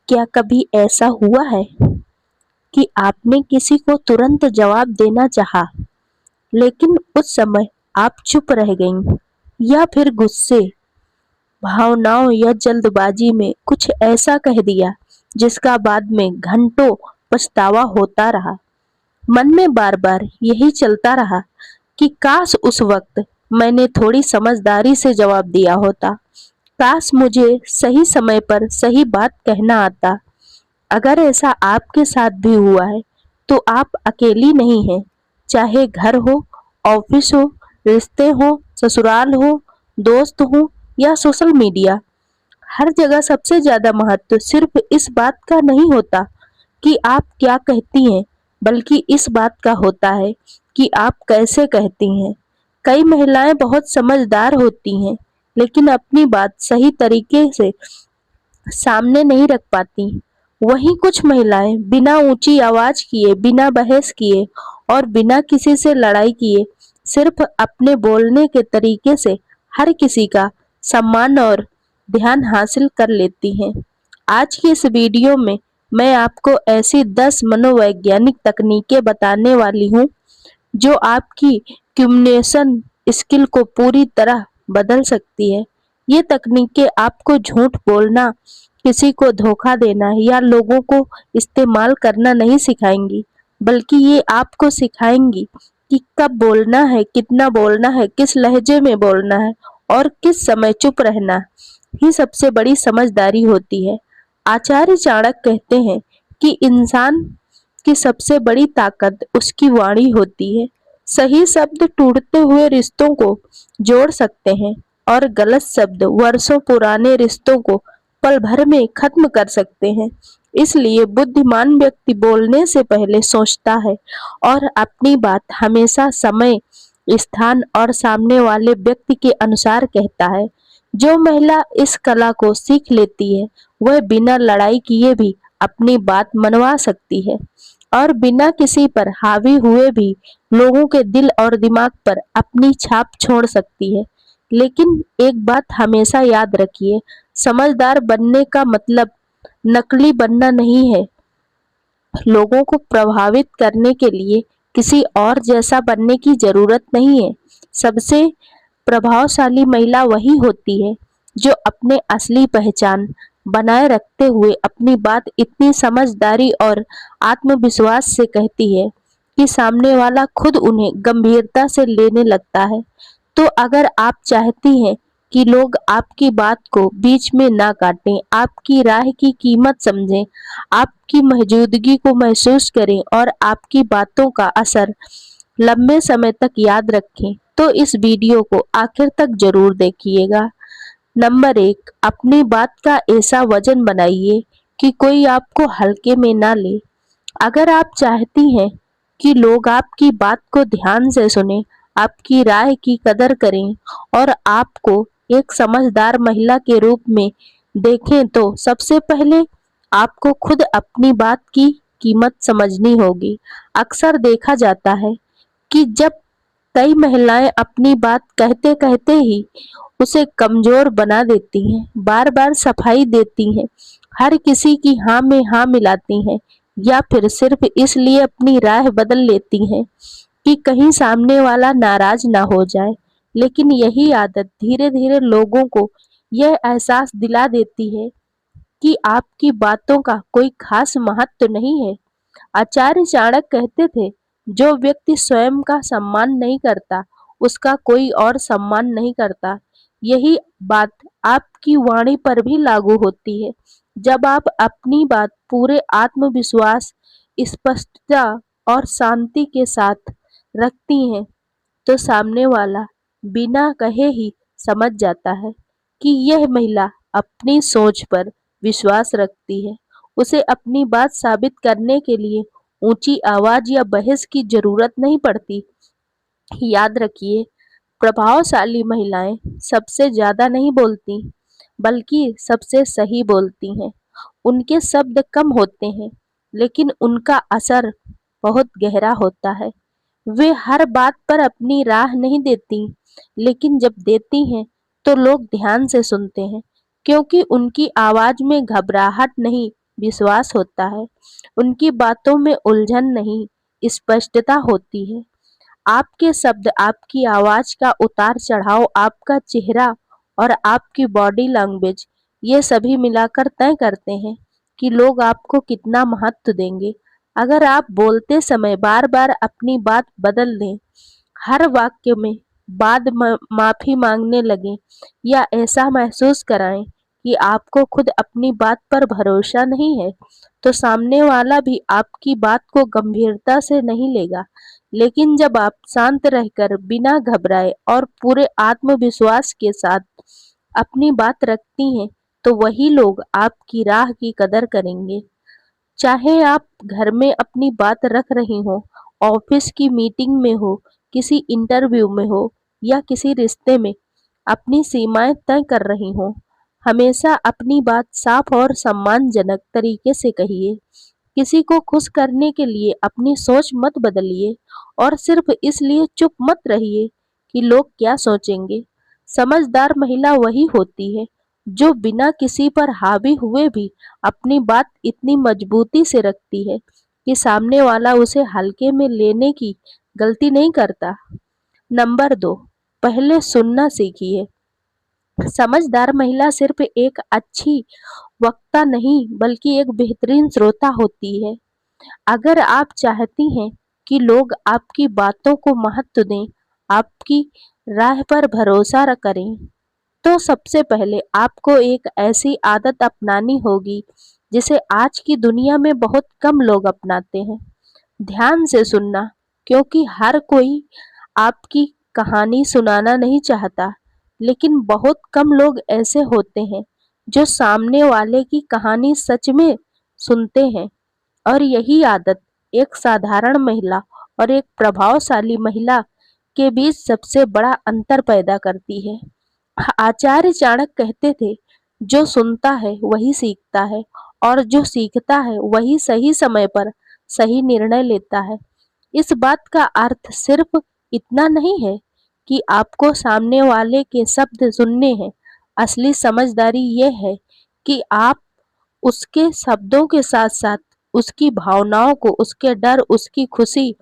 क्या कभी ऐसा हुआ है कि आपने किसी को तुरंत जवाब देना चाहा, लेकिन उस समय आप चुप रह गईं, या फिर गुस्से, भावनाओं या जल्दबाजी में कुछ ऐसा कह दिया जिसका बाद में घंटों पछतावा होता रहा? मन में बार बार यही चलता रहा कि काश उस वक्त मैंने थोड़ी समझदारी से जवाब दिया होता, काश मुझे सही समय पर सही बात कहना आता। अगर ऐसा आपके साथ भी हुआ है तो आप अकेली नहीं हैं। चाहे घर हो, ऑफिस हो, रिश्ते हो, ससुराल हो, दोस्त हो या सोशल मीडिया, हर जगह सबसे ज्यादा महत्व सिर्फ इस बात का नहीं होता कि आप क्या कहती हैं, बल्कि इस बात का होता है कि आप कैसे कहती हैं। कई महिलाएं बहुत समझदार होती हैं, लेकिन अपनी बात सही तरीके से सामने नहीं रख पाती। वहीं कुछ महिलाएं बिना ऊंची आवाज किए, बिना बहस किए और बिना किसी से लड़ाई किए सिर्फ अपने बोलने के तरीके से हर किसी का सम्मान और ध्यान हासिल कर लेती हैं। आज की इस वीडियो में मैं आपको ऐसी 10 मनोवैज्ञानिक तकनीकें बताने वाली हूँ जो आपकी कम्युनिकेशन स्किल को पूरी तरह बदल सकती है। ये तकनीकें आपको झूठ बोलना, किसी को धोखा देना या लोगों को इस्तेमाल करना नहीं सिखाएंगी, बल्कि ये आपको सिखाएंगी कि कब बोलना है, कितना बोलना है, किस लहजे में बोलना है और किस समय चुप रहना ही सबसे बड़ी समझदारी होती है। आचार्य चाणक्य कहते हैं कि इंसान की सबसे बड़ी ताकत उसकी वाणी होती है। सही शब्द टूटते हुए रिश्तों को जोड़ सकते हैं और गलत शब्द वर्षों पुराने रिश्तों को पल भर में खत्म कर सकते हैं। इसलिए बुद्धिमान व्यक्ति बोलने से पहले सोचता है और अपनी बात हमेशा समय, स्थान और सामने वाले व्यक्ति के अनुसार कहता है। जो महिला इस कला को सीख लेती है, वह बिना लड़ाई किए भी अपनी बात मनवा सकती है और बिना किसी पर हावी हुए भी लोगों के दिल और दिमाग पर अपनी छाप छोड़ सकती है। लेकिन एक बात हमेशा याद रखिए, समझदार बनने का मतलब नकली बनना नहीं है। लोगों को प्रभावित करने के लिए किसी और जैसा बनने की जरूरत नहीं है। सबसे प्रभावशाली महिला वही होती है जो अपने असली पहचान बनाए रखते हुए अपनी बात इतनी समझदारी और आत्मविश्वास से कहती है कि सामने वाला खुद उन्हें गंभीरता से लेने लगता है। तो अगर आप चाहती हैं कि लोग आपकी बात को बीच में ना काटें, आपकी राय की कीमत समझें, आपकी मौजूदगी को महसूस करें और आपकी बातों का असर लंबे समय तक याद रखें, तो इस वीडियो को आखिर तक जरूर देखिएगा। नंबर 1, अपनी बात का ऐसा वजन बनाइए कि कोई आपको हल्के में ना ले। अगर आप चाहती हैं कि लोग आपकी बात को ध्यान से सुने, आपकी राय की कदर करें और आपको एक समझदार महिला के रूप में देखें, तो सबसे पहले आपको खुद अपनी बात की कीमत समझनी होगी। अक्सर देखा जाता है कि जब कई महिलाएं अपनी बात कहते कहते ही उसे कमजोर बना देती हैं, बार बार सफाई देती हैं, हर किसी की हाँ में हाँ मिलाती हैं या फिर सिर्फ इसलिए अपनी राय बदल लेती हैं कि कहीं सामने वाला नाराज ना हो जाए। लेकिन यही आदत धीरे धीरे लोगों को यह एहसास दिला देती है कि आपकी बातों का कोई खास महत्व नहीं है। आचार्य चाणक्य कहते थे, जो व्यक्ति स्वयं का सम्मान नहीं करता, उसका कोई और सम्मान नहीं करता। यही बात आपकी वाणी पर भी लागू होती है। जब आप अपनी बात पूरे आत्मविश्वास, स्पष्टता और शांति के साथ रखती हैं, तो सामने वाला बिना कहे ही समझ जाता है कि यह महिला अपनी सोच पर विश्वास रखती है। उसे अपनी बात साबित करने के लिए ऊंची आवाज या बहस की जरूरत नहीं पड़ती। याद रखिए, प्रभावशाली महिलाएं सबसे ज्यादा नहीं बोलती, बल्कि सबसे सही बोलती हैं। उनके शब्द कम होते हैं, लेकिन उनका असर बहुत गहरा होता है। वे हर बात पर अपनी राह नहीं देती, लेकिन जब देती हैं तो लोग ध्यान से सुनते हैं, क्योंकि उनकी आवाज में घबराहट नहीं, विश्वास होता है। उनकी बातों में उलझन नहीं, स्पष्टता होती है। आपके शब्द, आपकी आवाज का उतार चढ़ाव, आपका चेहरा और आपकी बॉडी लैंग्वेज, ये सभी मिलाकर तय करते हैं कि लोग आपको कितना महत्व देंगे। अगर आप बोलते समय बार बार अपनी बात बदल दें, हर वाक्य में माफी मांगने लगे या ऐसा महसूस कराएं कि आपको खुद अपनी बात पर भरोसा नहीं है, तो सामने वाला भी आपकी बात को गंभीरता से नहीं लेगा। लेकिन जब आप शांत रहकर, बिना घबराए और पूरे आत्मविश्वास के साथ अपनी बात रखती हैं, तो वही लोग आपकी राह की कदर करेंगे। चाहे आप घर में अपनी बात रख रही हो, ऑफिस की मीटिंग में हो, किसी इंटरव्यू में हो या किसी रिश्ते में अपनी सीमाएं तय कर रही हो, हमेशा अपनी बात साफ और सम्मानजनक तरीके से कहिए। किसी को खुश करने के लिए अपनी सोच मत बदलिए और सिर्फ इसलिए चुप मत रहिए कि लोग क्या सोचेंगे। समझदार महिला वही होती है जो बिना किसी पर हावी हुए भी अपनी बात इतनी मजबूती से रखती है कि सामने वाला उसे हल्के में लेने की गलती नहीं करता। नंबर 2, पहले सुनना सीखिए। समझदार महिला सिर्फ एक अच्छी वक्ता नहीं बल्कि एक बेहतरीन श्रोता होती है। अगर आप चाहती हैं कि लोग आपकी बातों को महत्व दें, आपकी राह पर भरोसा करें, तो सबसे पहले आपको एक ऐसी आदत अपनानी होगी जिसे आज की दुनिया में बहुत कम लोग अपनाते हैं। ध्यान से सुनना, क्योंकि हर कोई आपकी कहानी सुनाना नहीं चाहता, लेकिन बहुत कम लोग ऐसे होते हैं जो सामने वाले की कहानी सच में सुनते हैं। और यही आदत एक साधारण महिला और एक प्रभावशाली महिला के बीच सबसे बड़ा अंतर पैदा करती है। आचार्य चाणक्य कहते थे, जो सुनता है वही सीखता है और जो सीखता है वही सही समय पर सही निर्णय लेता है। इस बात का अर्थ सिर्फ इतना नहीं है कि आपको सामने वाले के शब्द सुनने हैं। असली समझदारी ये है कि आप उसके शब्दों के साथ-साथ उसकी भावनाओं को, उसके डर, उसकी खुशी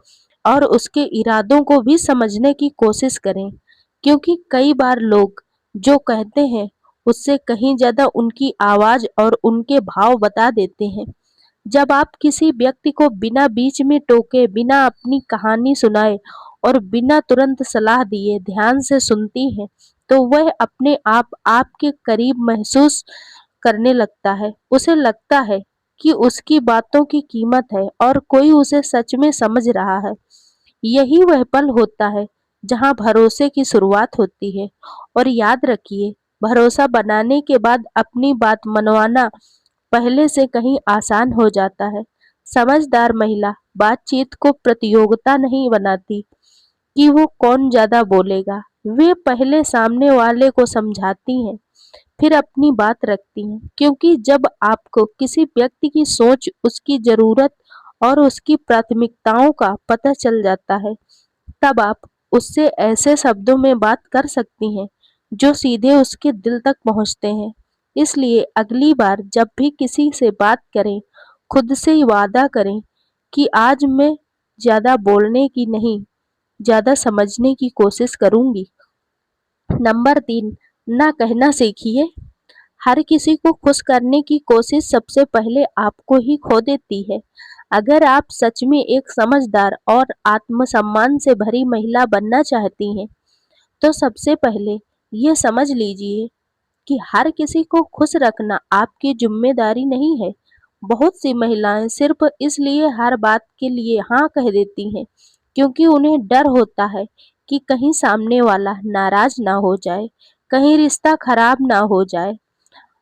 और उसके इरादों को भी समझने की कोशिश करें। क्योंकि कई बार लोग जो कहते हैं, उससे कहीं ज़्यादा उनकी आवाज़ और उनके भाव बता देते हैं। जब आप किसी व्यक्ति को बिना बीच में टोके, बिना अपनी कहानी सुनाए और बिना तुरंत सलाह दिए ध्यान से सुनती हैं, तो वह अपने आप आपके करीब महसूस करने लगता है। उसे लगता है कि उसकी बातों की कीमत है और कोई उसे सच में समझ रहा है। यही वह पल होता है जहां भरोसे की शुरुआत होती है। और याद रखिए, भरोसा बनाने के बाद अपनी बात मनवाना पहले से कहीं आसान हो जाता है। समझदार महिला बातचीत को प्रतियोगिता नहीं बनाती कि वो कौन ज्यादा बोलेगा। वे पहले सामने वाले को समझाती हैं, फिर अपनी बात रखती हैं। क्योंकि जब आपको किसी व्यक्ति की सोच, उसकी जरूरत और उसकी प्राथमिकताओं का पता चल जाता है, तब आप उससे ऐसे शब्दों में बात कर सकती हैं जो सीधे उसके दिल तक पहुंचते हैं। इसलिए अगली बार जब भी किसी से बात करें, खुद से ही वादा करें कि आज मैं ज्यादा बोलने की नहीं, ज्यादा समझने की कोशिश करूंगी। नंबर 3, ना कहना सीखिए। हर किसी को खुश करने की कोशिश सबसे पहले आपको ही खो देती है। अगर आप सच में एक समझदार और आत्मसम्मान से भरी महिला बनना चाहती हैं, तो सबसे पहले ये समझ लीजिए कि हर किसी को खुश रखना आपकी जिम्मेदारी नहीं है। बहुत सी महिलाएं सिर्फ इसलिए हर बात के लिए हाँ कह देती हैं क्योंकि उन्हें डर होता है कि कहीं सामने वाला नाराज ना हो जाए, कहीं रिश्ता खराब ना हो जाए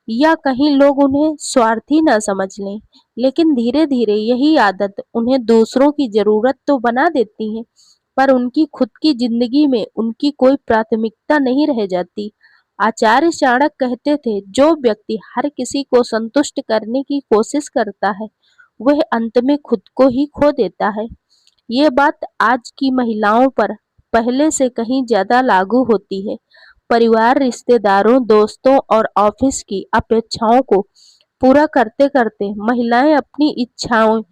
या कहीं लोग उन्हें स्वार्थी ना समझ लें। लेकिन धीरे धीरे यही आदत उन्हें दूसरों की जरूरत तो बना देती है, पर उनकी खुद की जिंदगी में उनकी कोई प्राथमिकता नहीं रह जाती। आचार्य चाणक्य कहते थे, जो व्यक्ति हर किसी को संतुष्ट करने की कोशिश करता है, वह अंत में खुद को ही खो देता है। ये बात आज की महिलाओं पर पहले से कहीं ज्यादा लागू होती है। परिवार, रिश्तेदारों, दोस्तों और ऑफिस की अपेक्षाओं को पूरा करते करते महिलाएं अपनी इच्छाओं,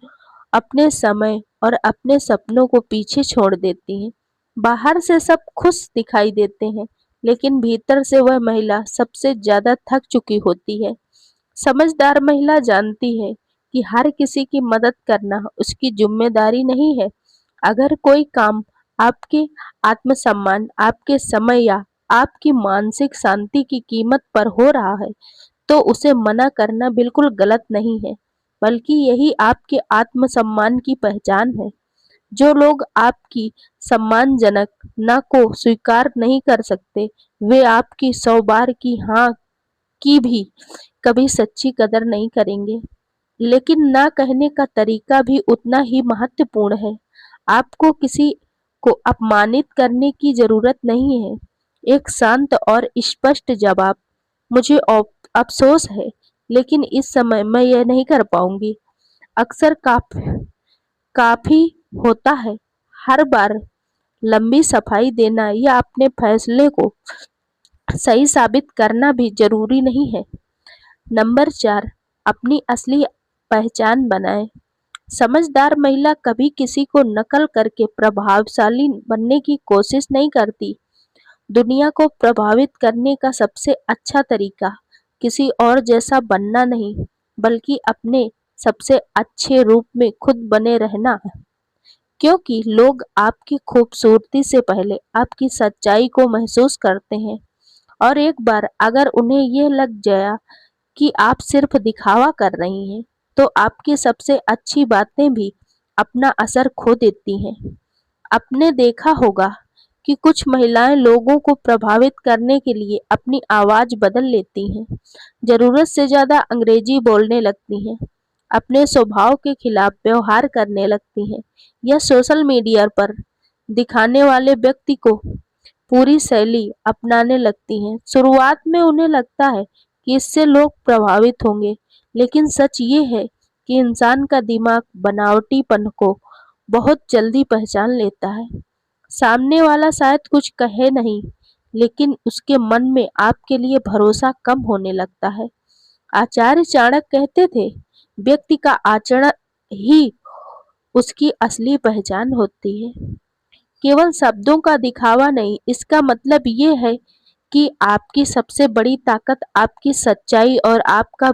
अपने समय और अपने सपनों को पीछे छोड़ देती हैं। बाहर से सब खुश दिखाई देते हैं, लेकिन भीतर से वह महिला सबसे ज्यादा थक चुकी होती है। समझदार महिला जानती है कि हर किसी की मदद करना उसकी जिम्मेदारी नहीं है। अगर कोई काम आपके आत्मसम्मान, आपके समय या आपकी मानसिक शांति की कीमत पर हो रहा है, तो उसे मना करना बिल्कुल गलत नहीं है, बल्कि यही आपके आत्मसम्मान की पहचान है। जो लोग आपकी सम्मानजनक ना को स्वीकार नहीं कर सकते, वे आपकी 100 बार की हाँ की भी कभी सच्ची कदर नहीं करेंगे। लेकिन ना कहने का तरीका भी उतना ही महत्वपूर्ण है। आपको किसी को अपमानित करने की जरूरत नहीं है। एक शांत और स्पष्ट जवाब, मुझे अफसोस है, लेकिन इस समय मैं यह नहीं कर पाऊंगी, अक्सर काफी होता है। हर बार लंबी सफाई देना या अपने फैसले को सही साबित करना भी जरूरी नहीं है। नंबर 4, अपनी असली पहचान बनाएं। समझदार महिला कभी किसी को नकल करके प्रभावशाली बनने की कोशिश नहीं करती। दुनिया को प्रभावित करने का सबसे अच्छा तरीका किसी और जैसा बनना नहीं, बल्कि अपने सबसे अच्छे रूप में खुद बने रहना है। क्योंकि लोग आपकी खूबसूरती से पहले आपकी सच्चाई को महसूस करते हैं, और एक बार अगर उन्हें यह लग गया कि आप सिर्फ दिखावा कर रही हैं, तो आपकी सबसे अच्छी बातें भी अपना असर खो देती हैं। आपने देखा होगा कि कुछ महिलाएं लोगों को प्रभावित करने के लिए अपनी आवाज बदल लेती हैं, जरूरत से ज्यादा अंग्रेजी बोलने लगती हैं, अपने स्वभाव के खिलाफ व्यवहार करने लगती हैं, या सोशल मीडिया पर दिखाने वाले व्यक्ति को पूरी शैली अपनाने लगती हैं। शुरुआत में उन्हें लगता है कि इससे लोग प्रभावित होंगे, लेकिन सच ये है कि इंसान का दिमाग बनावटीपन को बहुत जल्दी पहचान लेता है। सामने वाला शायद कुछ कहे नहीं, लेकिन उसके मन में आपके लिए भरोसा कम होने लगता है। आचार्य चाणक्य कहते थे, व्यक्ति का आचरण ही उसकी असली पहचान होती है। केवल शब्दों का दिखावा नहीं, इसका मतलब ये है कि आपकी सबसे बड़ी ताकत आपकी सच्चाई और आपका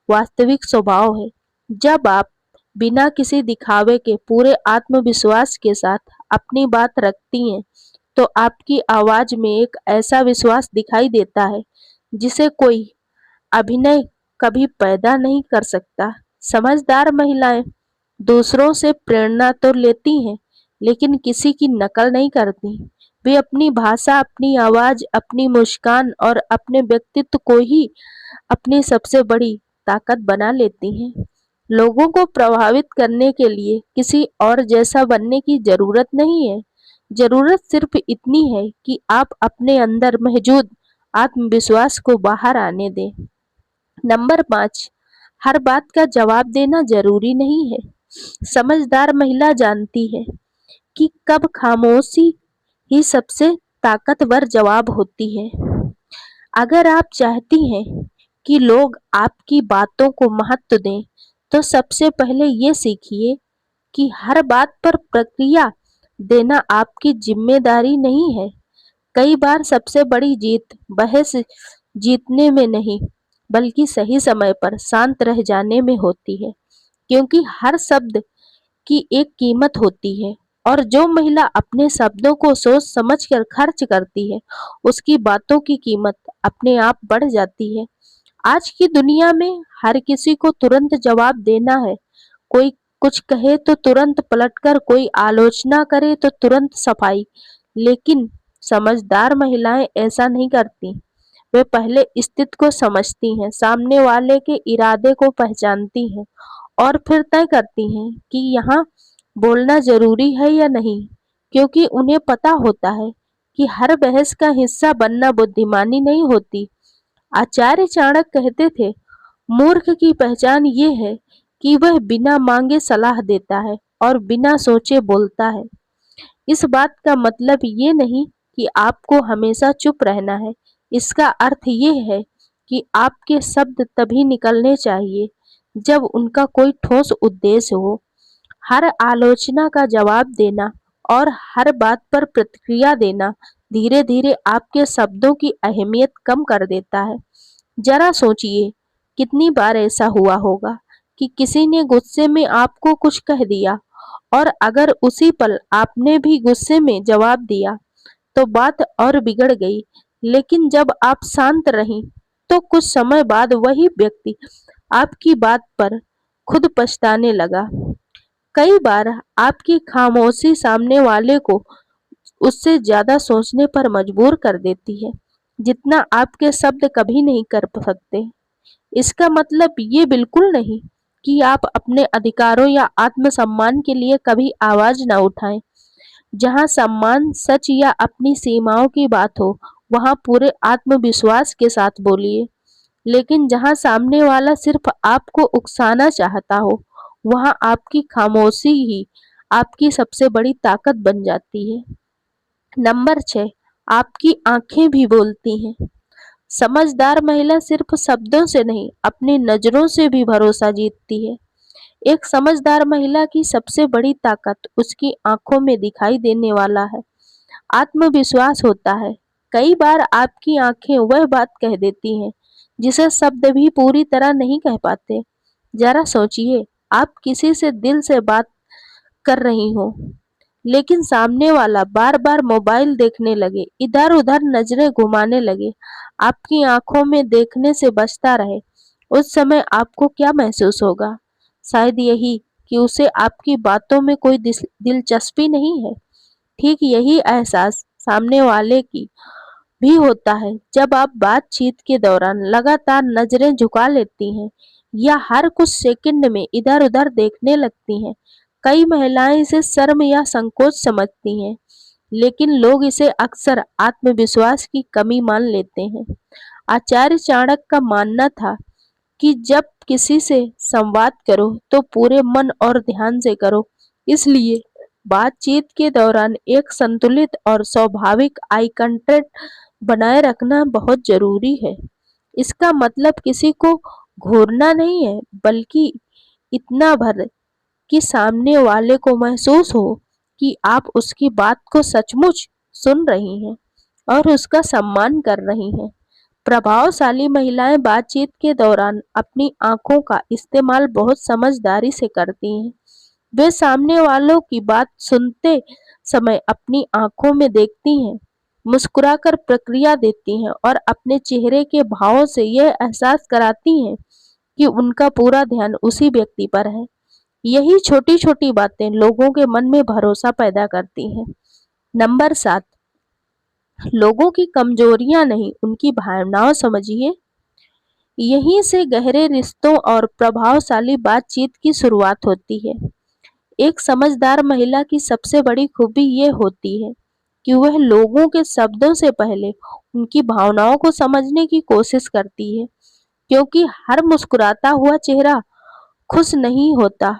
वास्तविक स्वभाव है। जब आप बिना किसी दिखावे के पूरे आत्मविश्वास के साथ अपनी बात रखती हैं, तो आपकी आवाज में एक ऐसा विश्वास दिखाई देता है जिसे कोई अभिनय कभी पैदा नहीं कर सकता। समझदार महिलाएं दूसरों से प्रेरणा तो लेती हैं, लेकिन किसी की नकल नहीं करती। वे अपनी भाषा, अपनी आवाज, अपनी मुस्कान और अपने व्यक्तित्व को ही अपनी सबसे बड़ी ताकत बना लेती हैं। लोगों को प्रभावित करने के लिए किसी और जैसा बनने की जरूरत नहीं है। जरूरत सिर्फ इतनी है कि आप अपने अंदर मौजूद आत्मविश्वास को बाहर आने दें। नंबर 5, हर बात का जवाब देना जरूरी नहीं है। समझदार महिला जानती है कि कब खामोशी ही सबसे ताकतवर जवाब होती है। अगर आप चाहती हैं कि लोग आपकी बातों को महत्व दें, तो सबसे पहले ये सीखिए कि हर बात पर प्रतिक्रिया देना आपकी जिम्मेदारी नहीं है। कई बार सबसे बड़ी जीत बहस जीतने में नहीं, बल्कि सही समय पर शांत रह जाने में होती है। क्योंकि हर शब्द की एक कीमत होती है, और जो महिला अपने शब्दों को सोच समझकर खर्च करती है, उसकी बातों की कीमत अपने आप बढ़ जाती है। आज की दुनिया में हर किसी को तुरंत जवाब देना है। कोई कुछ कहे तो तुरंत पलटकर, कोई आलोचना करे तो तुरंत सफाई। लेकिन समझदार महिलाएं ऐसा नहीं करती। वे पहले स्थिति को समझती हैं, सामने वाले के इरादे को पहचानती हैं, और फिर तय करती हैं कि यहाँ बोलना जरूरी है या नहीं। क्योंकि उन्हें पता होता है कि हर बहस का हिस्सा बनना बुद्धिमानी नहीं होती। आचार्य चाणक्य कहते थे, मूर्ख की पहचान ये है कि वह बिना मांगे सलाह देता है और बिना सोचे बोलता है। इस बात का मतलब ये नहीं कि आपको हमेशा चुप रहना है। इसका अर्थ ये है कि आपके शब्द तभी निकलने चाहिए जब उनका कोई ठोस उद्देश्य हो। हर आलोचना का जवाब देना और हर बात पर प्रतिक्रिया देना धीरे धीरे आपके शब्दों की अहमियत कम कर देता है। जरा सोचिए, कितनी बार ऐसा हुआ होगा कि किसी ने गुस्से में आपको कुछ कह दिया, और अगर उसी पल आपने भी गुस्से में जवाब दिया तो बात और बिगड़ गई। लेकिन जब आप शांत रहीं तो कुछ समय बाद वही व्यक्ति आपकी बात पर खुद पछताने लगा। कई बार आपकी खामोशी सामने वाले को उससे ज्यादा सोचने पर मजबूर कर देती है जितना आपके शब्द कभी नहीं कर सकते। इसका मतलब ये बिल्कुल नहीं कि आप अपने अधिकारों या आत्मसम्मान के लिए कभी आवाज न उठाएं। जहां सम्मान, सच या अपनी सीमाओं की बात हो, वहां पूरे आत्मविश्वास के साथ बोलिए। लेकिन जहां सामने वाला सिर्फ आपको उकसाना चाहता हो, वहां आपकी खामोशी ही आपकी सबसे बड़ी ताकत बन जाती है। नंबर 6, आपकी आंखें भी बोलती हैं। समझदार महिला सिर्फ शब्दों से नहीं, अपनी नजरों से भी भरोसा जीतती है। एक समझदार महिला की सबसे बड़ी ताकत उसकी आंखों में दिखाई देने वाला है आत्मविश्वास होता है। कई बार आपकी आंखें वह बात कह देती हैं जिसे शब्द भी पूरी तरह नहीं कह पाते। जरा सोचिए, आप किसी से दिल से बात कर रही हो, लेकिन सामने वाला बार बार मोबाइल देखने लगे, इधर उधर नजरें घुमाने लगे, आपकी आंखों में देखने से बचता रहे। उस समय आपको क्या महसूस होगा? शायद यही कि उसे आपकी बातों में कोई दिलचस्पी नहीं है। ठीक यही एहसास सामने वाले की भी होता है जब आप बातचीत के दौरान लगातार नजरें झुका लेती हैं या हर कुछ सेकंड में इधर उधर देखने लगती हैं। कई महिलाएं इसे शर्म या संकोच समझती हैं, लेकिन लोग इसे अक्सर आत्मविश्वास की कमी मान लेते हैं। आचार्य चाणक्य का मानना था कि जब किसी से संवाद करो तो पूरे मन और ध्यान से करो। इसलिए बातचीत के दौरान एक संतुलित और स्वाभाविक आई कांटेक्ट बनाए रखना बहुत जरूरी है। इसका मतलब किसी को घूरना नहीं है, बल्कि इतना भर कि सामने वाले को महसूस हो कि आप उसकी बात को सचमुच सुन रही हैं और उसका सम्मान कर रही हैं। प्रभावशाली महिलाएं बातचीत के दौरान अपनी आंखों का इस्तेमाल बहुत समझदारी से करती हैं। वे सामने वालों की बात सुनते समय अपनी आंखों में देखती हैं, मुस्कुराकर प्रक्रिया देती हैं और अपने चेहरे के भावों से यह एहसास कराती हैं कि उनका पूरा ध्यान उसी व्यक्ति पर है। यही छोटी छोटी बातें लोगों के मन में भरोसा पैदा करती हैं। नंबर 7, लोगों की कमजोरियां नहीं, उनकी भावनाओं समझिए। यहीं से गहरे रिश्तों और प्रभावशाली बातचीत की शुरुआत होती है। एक समझदार महिला की सबसे बड़ी खूबी ये होती है कि वह लोगों के शब्दों से पहले उनकी भावनाओं को समझने की कोशिश करती है, क्योंकि हर मुस्कुराता हुआ चेहरा खुश नहीं होता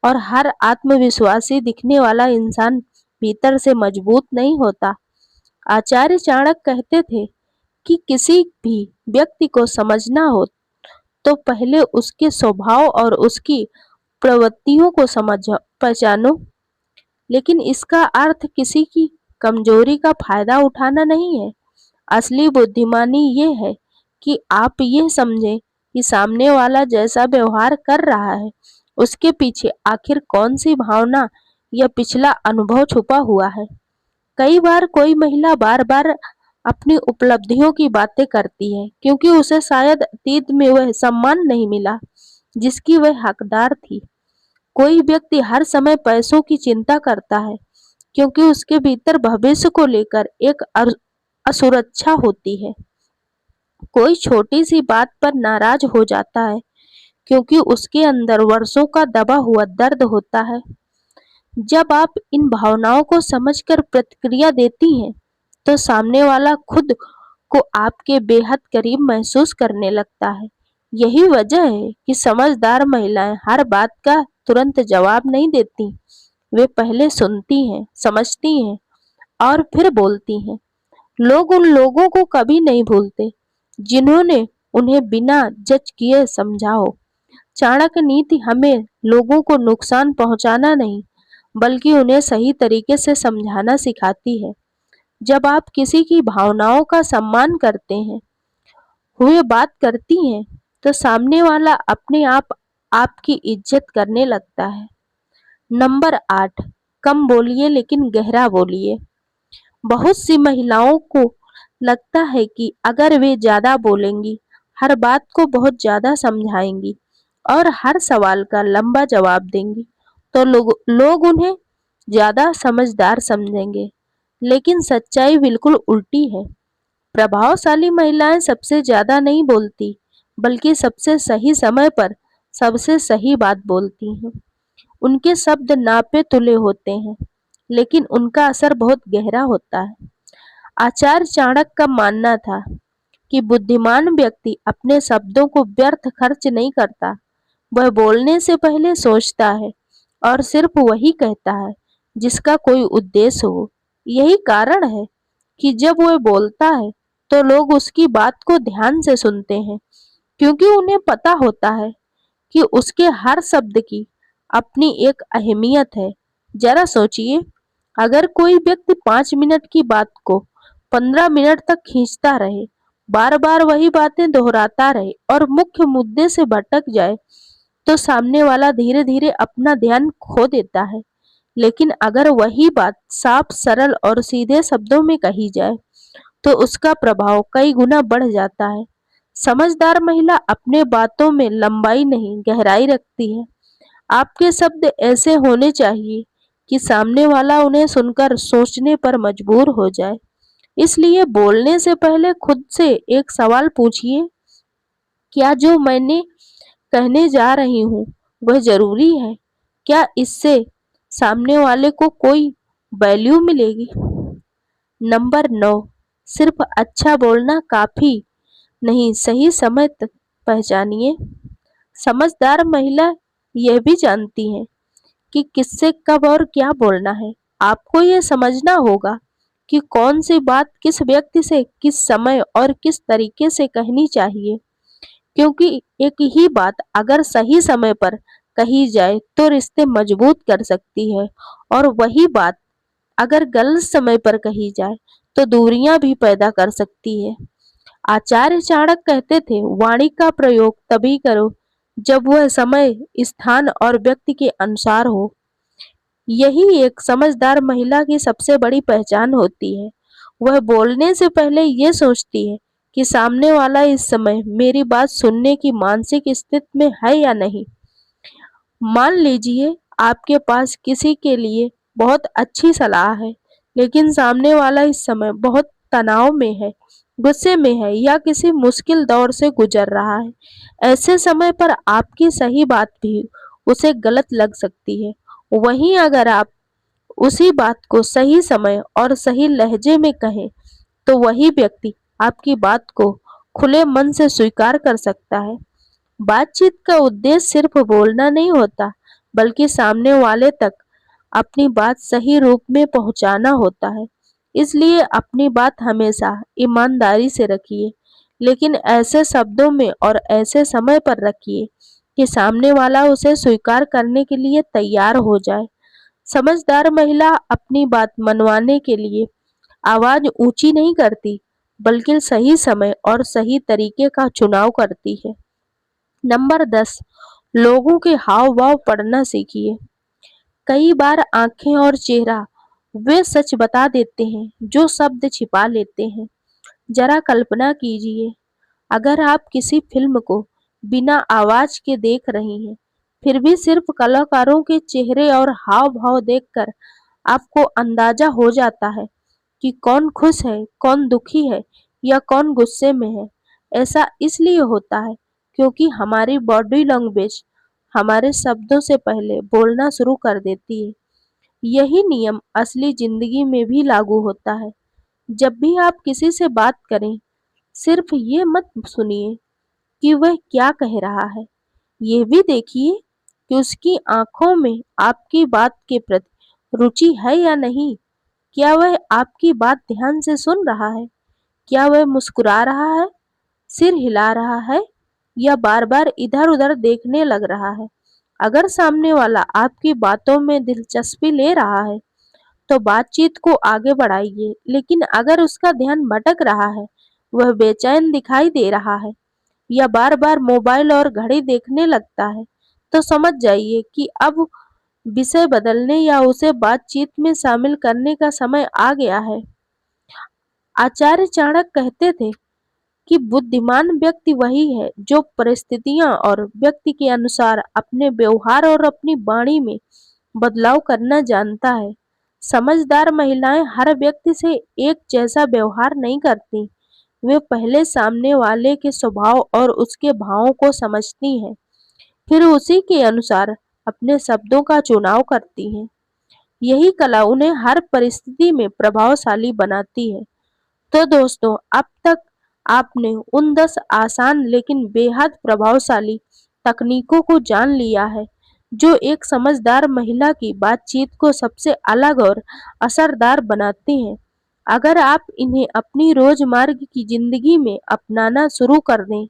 और हर आत्मविश्वासी दिखने वाला इंसान भीतर से मजबूत नहीं होता। आचार्य चाणक्य कहते थे कि किसी भी व्यक्ति को समझना हो तो पहले उसके स्वभाव और उसकी प्रवृत्तियों को पहचानो। लेकिन इसका अर्थ किसी की कमजोरी का फायदा उठाना नहीं है। असली बुद्धिमानी ये है कि आप ये समझें कि सामने वाला जैसा व्यवहार कर रहा है, उसके पीछे आखिर कौन सी भावना या पिछला अनुभव छुपा हुआ है। कई बार कोई महिला बार बार अपनी उपलब्धियों की बातें करती है क्योंकि उसे शायद अतीत में वह सम्मान नहीं मिला जिसकी वह हकदार थी। कोई व्यक्ति हर समय पैसों की चिंता करता है क्योंकि उसके भीतर भविष्य को लेकर एक असुरक्षा होती है। कोई छोटी सी बात पर नाराज हो जाता है क्योंकि उसके अंदर वर्षों का दबा हुआ दर्द होता है। जब आप इन भावनाओं को समझकर प्रतिक्रिया देती हैं, तो सामने वाला खुद को आपके बेहद करीब महसूस करने लगता है। यही वजह है कि समझदार महिलाएं हर बात का तुरंत जवाब नहीं देती। वे पहले सुनती हैं, समझती हैं और फिर बोलती हैं। लोग उन लोगों को कभी नहीं भूलते जिन्होंने उन्हें बिना जज किए समझाओ। चाणक्य नीति हमें लोगों को नुकसान पहुंचाना नहीं, बल्कि उन्हें सही तरीके से समझाना सिखाती है। जब आप किसी की भावनाओं का सम्मान करते हैं, हुए बात करती हैं, तो सामने वाला अपने आप आपकी इज्जत करने लगता है। नंबर 8, कम बोलिए लेकिन गहरा बोलिए। बहुत सी महिलाओं को लगता है कि अगर वे ज्यादा बोलेंगी, हर बात को बहुत ज्यादा समझाएंगी और हर सवाल का लंबा जवाब देंगी, तो लोग उन्हें ज्यादा समझदार समझेंगे। लेकिन सच्चाई बिल्कुल उल्टी है। प्रभावशाली महिलाएं सबसे ज्यादा नहीं बोलती, बल्कि सबसे सही समय पर सबसे सही बात बोलती हैं। उनके शब्द नापे तुले होते हैं, लेकिन उनका असर बहुत गहरा होता है। आचार्य चाणक्य का मानना था कि बुद्धिमान व्यक्ति अपने शब्दों को व्यर्थ खर्च नहीं करता। वह बोलने से पहले सोचता है और सिर्फ वही कहता है जिसका कोई उद्देश्य हो। यही कारण है कि जब वह बोलता है तो लोग उसकी बात को ध्यान से सुनते हैं, क्योंकि उन्हें पता होता है कि उसके हर शब्द की अपनी एक अहमियत है। जरा सोचिए, अगर कोई व्यक्ति 5 मिनट की बात को 15 मिनट तक खींचता रहे, बार बार वही बातें दोहराता रहे और मुख्य मुद्दे से भटक जाए, तो सामने वाला धीरे धीरे अपना ध्यान खो देता है। लेकिन अगर वही बात साफ, सरल और सीधे शब्दों में कही जाए, तो उसका प्रभाव कई गुना बढ़ जाता है। समझदार महिला अपने बातों में लंबाई नहीं, गहराई रखती है। आपके शब्द ऐसे होने चाहिए कि सामने वाला उन्हें सुनकर सोचने पर मजबूर हो जाए। इसलिए बोलने से पहले खुद से एक सवाल पूछिए, क्या जो मैंने कहने जा रही हूँ वह जरूरी है? क्या इससे सामने वाले को कोई वैल्यू मिलेगी? नंबर 9, सिर्फ अच्छा बोलना काफी नहीं, सही समय पहचानिए। समझदार महिला यह भी जानती है कि किससे कब और क्या बोलना है। आपको यह समझना होगा कि कौन सी बात किस व्यक्ति से किस समय और किस तरीके से कहनी चाहिए, क्योंकि एक ही बात अगर सही समय पर कही जाए तो रिश्ते मजबूत कर सकती है, और वही बात अगर गलत समय पर कही जाए तो दूरियां भी पैदा कर सकती है। आचार्य चाणक्य कहते थे, वाणी का प्रयोग तभी करो जब वह समय, स्थान और व्यक्ति के अनुसार हो। यही एक समझदार महिला की सबसे बड़ी पहचान होती है। वह बोलने से पहले ये सोचती है कि सामने वाला इस समय मेरी बात सुनने की मानसिक स्थिति में है या नहीं। मान लीजिए आपके पास किसी के लिए बहुत अच्छी सलाह है, लेकिन सामने वाला इस समय बहुत तनाव में है, गुस्से में है या किसी मुश्किल दौर से गुजर रहा है। ऐसे समय पर आपकी सही बात भी उसे गलत लग सकती है। वहीं अगर आप उसी बात को सही समय और सही लहजे में कहें, तो वही व्यक्ति आपकी बात को खुले मन से स्वीकार कर सकता है। बातचीत का उद्देश्य सिर्फ बोलना नहीं होता, बल्कि सामने वाले तक अपनी बात सही रूप में पहुंचाना होता है। इसलिए अपनी बात हमेशा ईमानदारी से रखिए, लेकिन ऐसे शब्दों में और ऐसे समय पर रखिए कि सामने वाला उसे स्वीकार करने के लिए तैयार हो जाए। समझदार महिला अपनी बात मनवाने के लिए आवाज ऊंची नहीं करती, बल्कि सही समय और सही तरीके का चुनाव करती है। नंबर 10, लोगों के हाव भाव पढ़ना सीखिए। कई बार आंखें और चेहरा वे सच बता देते हैं जो शब्द छिपा लेते हैं। जरा कल्पना कीजिए, अगर आप किसी फिल्म को बिना आवाज के देख रही हैं, फिर भी सिर्फ कलाकारों के चेहरे और हाव भाव देखकर आपको अंदाजा हो जाता है कि कौन खुश है, कौन दुखी है या कौन गुस्से में है। ऐसा इसलिए होता है क्योंकि हमारी बॉडी लैंग्वेज हमारे शब्दों से पहले बोलना शुरू कर देती है। यही नियम असली जिंदगी में भी लागू होता है। जब भी आप किसी से बात करें, सिर्फ ये मत सुनिए कि वह क्या कह रहा है, ये भी देखिए कि उसकी आंखों में आपकी बात के प्रति रुचि है या नहीं। क्या वह आपकी बात ध्यान से सुन रहा है? क्या वह मुस्कुरा रहा है सिर हिला रहा है या बार बार इधर उधर देखने लग रहा है। अगर सामने वाला आपकी बातों में दिलचस्पी ले रहा है तो बातचीत को आगे बढ़ाइए, लेकिन अगर उसका ध्यान भटक रहा है, वह बेचैन दिखाई दे रहा है या बार बार मोबाइल और घड़ी देखने लगता है, तो समझ जाइए कि अब विषय बदलने या उसे बातचीत में शामिल करने का समय आ गया है। आचार्य चाणक्य कहते थे कि बुद्धिमान व्यक्ति वही है जो परिस्थितियां और व्यक्ति के अनुसार अपने व्यवहार और अपनी वाणी में बदलाव करना जानता है। समझदार महिलाएं हर व्यक्ति से एक जैसा व्यवहार नहीं करती। वे पहले सामने वाले के स्वभाव और उसके भावों को समझती हैं, फिर उसी के अनुसार अपने शब्दों का चुनाव करती हैं। यही कला उन्हें हर परिस्थिति में प्रभावशाली बनाती है। तो दोस्तों, अब तक आपने उन 10 आसान लेकिन बेहद प्रभावशाली तकनीकों को जान लिया है जो एक समझदार महिला की बातचीत को सबसे अलग और असरदार बनाती हैं। अगर आप इन्हें अपनी रोजमर्रा की जिंदगी में अपनाना शुरू कर दें,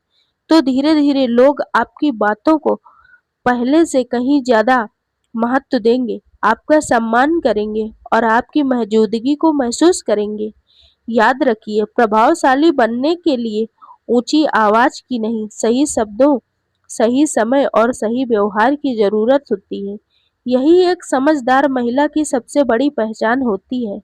तो धीरे धीरे लोग आपकी बातों को पहले से कहीं ज्यादा महत्व देंगे, आपका सम्मान करेंगे और आपकी मौजूदगी को महसूस करेंगे। याद रखिए, प्रभावशाली बनने के लिए ऊंची आवाज की नहीं, सही शब्दों, सही समय और सही व्यवहार की जरूरत होती है। यही एक समझदार महिला की सबसे बड़ी पहचान होती है।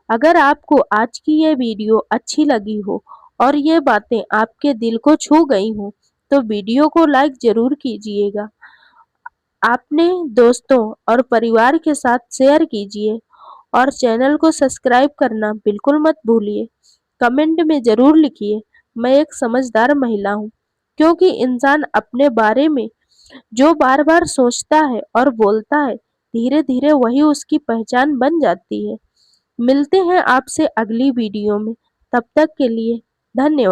अगर आपको आज की ये वीडियो अच्छी लगी हो और ये बातें आपके दिल को छू गई हो, तो वीडियो को लाइक जरूर कीजिएगा। अपने दोस्तों और परिवार के साथ शेयर कीजिए और चैनल को सब्सक्राइब करना बिल्कुल मत भूलिए। कमेंट में जरूर लिखिए, मैं एक समझदार महिला हूँ, क्योंकि इंसान अपने बारे में जो बार बार सोचता है और बोलता है, धीरे धीरे वही उसकी पहचान बन जाती है। मिलते हैं आपसे अगली वीडियो में, तब तक के लिए धन्यवाद।